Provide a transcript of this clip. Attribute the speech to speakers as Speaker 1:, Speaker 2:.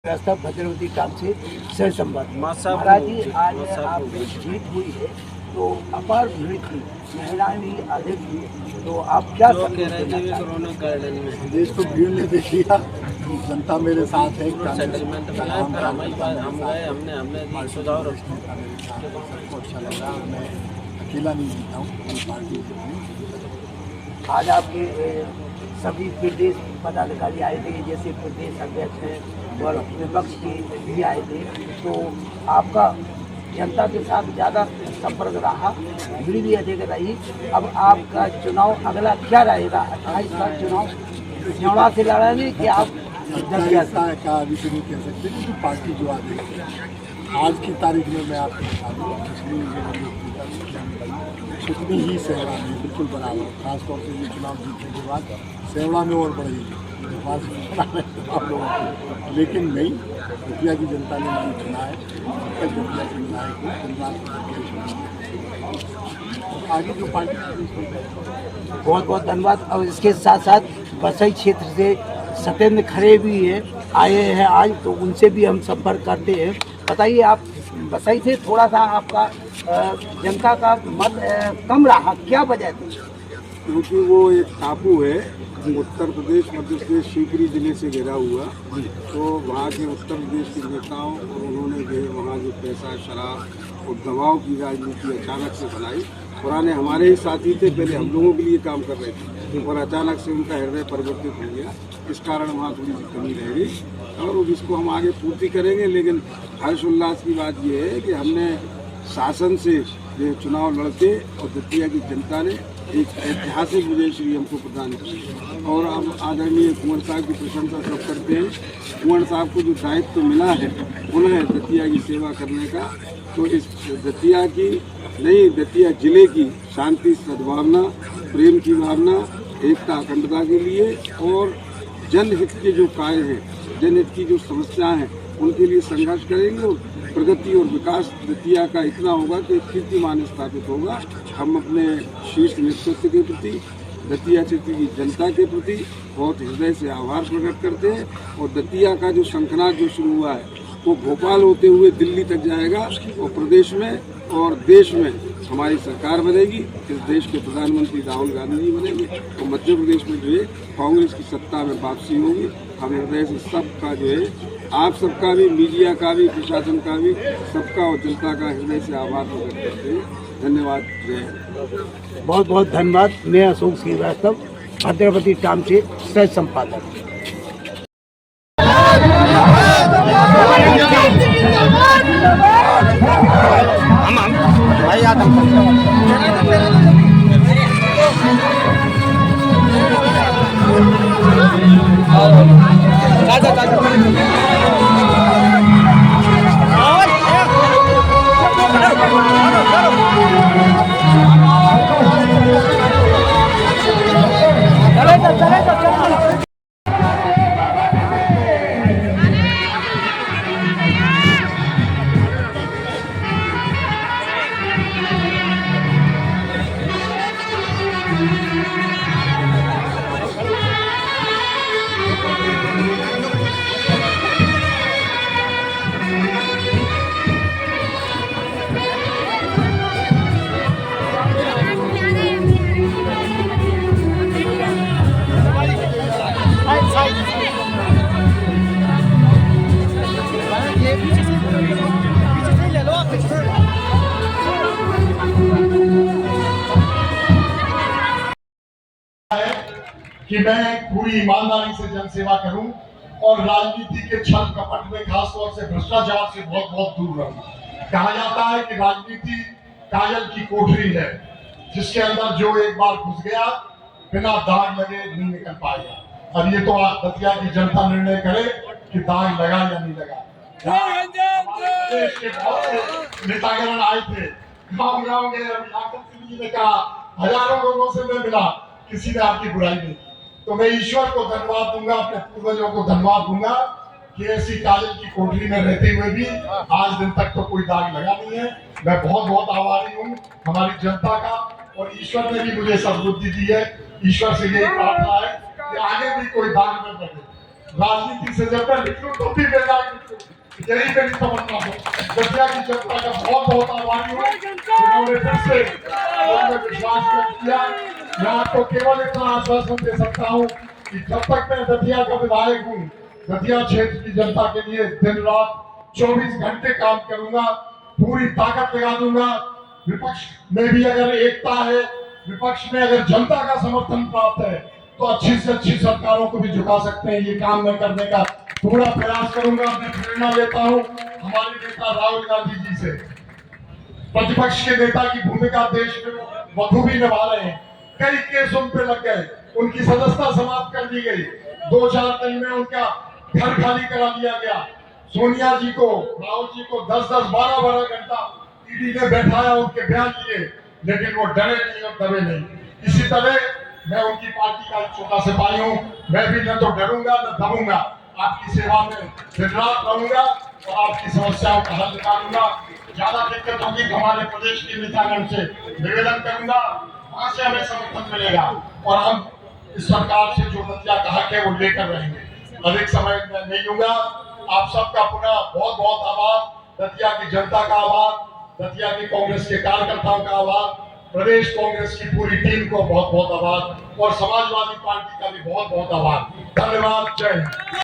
Speaker 1: रास्ता भद्रवती काम से सह संवाद। महाराज जी, आज आपकी जीत हुई है तो अपार भीड़ थी, महिलाएं भी अधिक थी, तो आप क्या
Speaker 2: कह रहे थे कोरोना गार्डन में
Speaker 3: देश को भीड़ ने देख लिया, जनता मेरे साथ है।
Speaker 2: सेटलमेंट मिला है, पर हमारी बात हम गए, हमने सुझाव रखा।
Speaker 3: अच्छा लगा, मैं अकेला नहीं जीता हूँ, पार्टी
Speaker 1: आज आपके सभी प्रदेश पदाधिकारी आए थे, जैसे प्रदेश अध्यक्ष हैं और विपक्ष के भी आए थे, तो आपका जनता के साथ ज़्यादा संपर्क रहा, भीड़ भी अधिक रही। अब आपका चुनाव अगला क्या रहेगा? 28 का चुनाव न्योड़ा से लड़ेंगे कि आप
Speaker 3: ऐसा है क्या अभी तो नहीं कह सकते, क्योंकि पार्टी जो आ गई आज की तारीख में मैं आपको बता दूँ, कितनी ही सेवा में बिल्कुल बराबर, खासतौर से ये चुनाव जीतने के बाद सेवा में और बढ़ेगी आप लोगों को। लेकिन नहीं, दतिया की जनता ने मुझे चुना है, दतिया के विधायक को धन्यवाद, आगे जो पार्टी
Speaker 1: बहुत बहुत धन्यवाद। और इसके साथ साथ बसई क्षेत्र से सत्येंद्र खरे भी है, आए हैं आज, तो उनसे भी हम संपर्क करते हैं। बताइए, आप बसई से थोड़ा सा आपका जनता का मत कम रहा, क्या वजह थी?
Speaker 4: क्योंकि वो एक टापू है, उत्तर प्रदेश मध्य प्रदेश शिवपुरी जिले से घिरा हुआ, तो वहाँ के उत्तर प्रदेश के नेताओं और उन्होंने जो वहाँ जो पैसा, शराब और दवाओं की राजनीति अचानक से बनाई। पुराने हमारे ही साथी थे, पहले हम लोगों के लिए काम कर रहे थे, और अचानक से उनका हृदय परिवर्तित हो गया, इस कारण वहाँ थोड़ी सी कमी रह गई, और इसको हम आगे पूर्ति करेंगे। लेकिन हर्ष उल्लास की बात यह है कि हमने शासन से जो चुनाव लड़के और दतिया की जनता ने एक ऐतिहासिक विजयश्री हमको प्रदान की, और अब आदरणीय कुंवर साहब की प्रशंसा सब करते हैं। कुंवर साहब को जो दायित्व तो मिला है उन्हें दतिया की सेवा करने का, तो इस दतिया की नहीं, दतिया जिले की शांति, सद्भावना, प्रेम की भावना, एकता, अखंडता के लिए और जनहित के जो कार्य हैं, जनहित की जो समस्याएं हैं, उनके लिए संघर्ष करेंगे, और प्रगति और विकास दतिया का इतना होगा कि कीर्तिमान स्थापित होगा। हम अपने शीर्ष नेतृत्व के प्रति, दतिया क्षेत्र की जनता के प्रति बहुत हृदय से आभार प्रकट करते हैं, और दतिया का जो शंखनाद जो शुरू हुआ है वो भोपाल होते हुए दिल्ली तक जाएगा, और प्रदेश में और देश में हमारी सरकार बनेगी। इस देश के प्रधानमंत्री राहुल गांधी जी बनेंगे, और मध्य प्रदेश में जो है कांग्रेस की सत्ता में वापसी होगी। हम हृदय से सबका जो है, आप सबका भी, मीडिया का भी, प्रशासन का भी, सबका और जनता का हृदय से आभार प्रकट करते हैं। धन्यवाद। जय।
Speaker 1: बहुत बहुत धन्यवाद। मैं अशोक श्रीवास्तव, भद्रवती टाइम से सह संपादक। भाई
Speaker 3: कि मैं पूरी ईमानदारी से जनसेवा करूं और राजनीति के छल कपट में, खासतौर से भ्रष्टाचार से बहुत बहुत दूर रहूं। कहा जाता है कि राजनीति कायल की कोठरी है, जिसके अंदर जो एक बार घुस गया बिना दाग लगे नहीं निकल पाएगा। अब ये तो आज दतिया की जनता निर्णय करे कि दाग लगा या नहीं लगा। देश के बहुत से नेतागण आए थे, गाँव गए, अभिलाषण सिंह जी ने कहा हजारों लोगों से मैं मिला, किसी ने आपकी बुराई नहीं। तो मैं ईश्वर को धन्यवाद दूंगा, अपने पूर्वजों को धन्यवाद दूंगा कि ऐसी कायल की कोठरी में रहते हुए भी आज दिन तक तो कोई दाग लगा नहीं है। मैं बहुत बहुत आभारी हूँ हमारी जनता का, और ईश्वर ने भी मुझे सद्बुद्धि दी है। ईश्वर से यही प्रार्थना है कि आगे भी कोई दाग न लगे, राजनीति से जब मैं निकलूं तो भी बेदाग निकलूं, यही मेरी तमन्ना है। दतिया की जनता का बहुत बहुत आभारी हूँ जिन्होंने फिर से मुझ में विश्वास व्यक्त किया। मैं आपको केवल इतना आश्वासन दे सकता हूँ कि जब तक मैं दतिया का विधायक हूँ, दतिया क्षेत्र की जनता के लिए दिन रात 24 घंटे काम करूंगा, पूरी ताकत लगा दूंगा। विपक्ष में भी अगर एकता है, विपक्ष में अगर जनता का समर्थन प्राप्त है, तो अच्छी से अच्छी सरकारों को भी झुका सकते हैं। ये काम मैं करने का पूरा प्रयास करूंगा। मैं प्रेरणा लेता हूं हमारे नेता राहुल गांधी जी से। प्रतिपक्ष के नेता की भूमिका देश में बखूबी निभा रहे हैं। कई केस उन पे लग गए, उनकी सदस्यता समाप्त कर दी गई, 2-4 दिन में उनका घर खाली करा दिया गया। सोनिया जी को, राहुल जी को 10-10, 12-12 घंटा ईडी ने बैठाया, उनके बयान लिए, लेकिन वो डरे नहीं और दबे नहीं। इसी तरह मैं उनकी पार्टी का एक छोटा सिपाही हूँ, मैं भी न तो डरूंगा न दबूंगा, आपकी सेवा में दिन रात रहूंगा और आपकी समस्याओं का हल निकालूंगा। ज्यादा दिक्कत होगी तो हमारे प्रदेश के नेतागण से निवेदन करूंगा, वहां से हमें समर्थन मिलेगा और हम इस सरकार से जो दतिया का हक है वो लेकर रहेंगे। अधिक समय मैं नहीं लूंगा। आप सबका पुनः बहुत बहुत आभार। दतिया की जनता का आभार, दतिया की कांग्रेस के कार्यकर्ताओं का आभार, प्रदेश कांग्रेस की पूरी टीम को बहुत बहुत आभार और समाजवादी पार्टी का भी बहुत बहुत आभार। धन्यवाद। जय हिंद।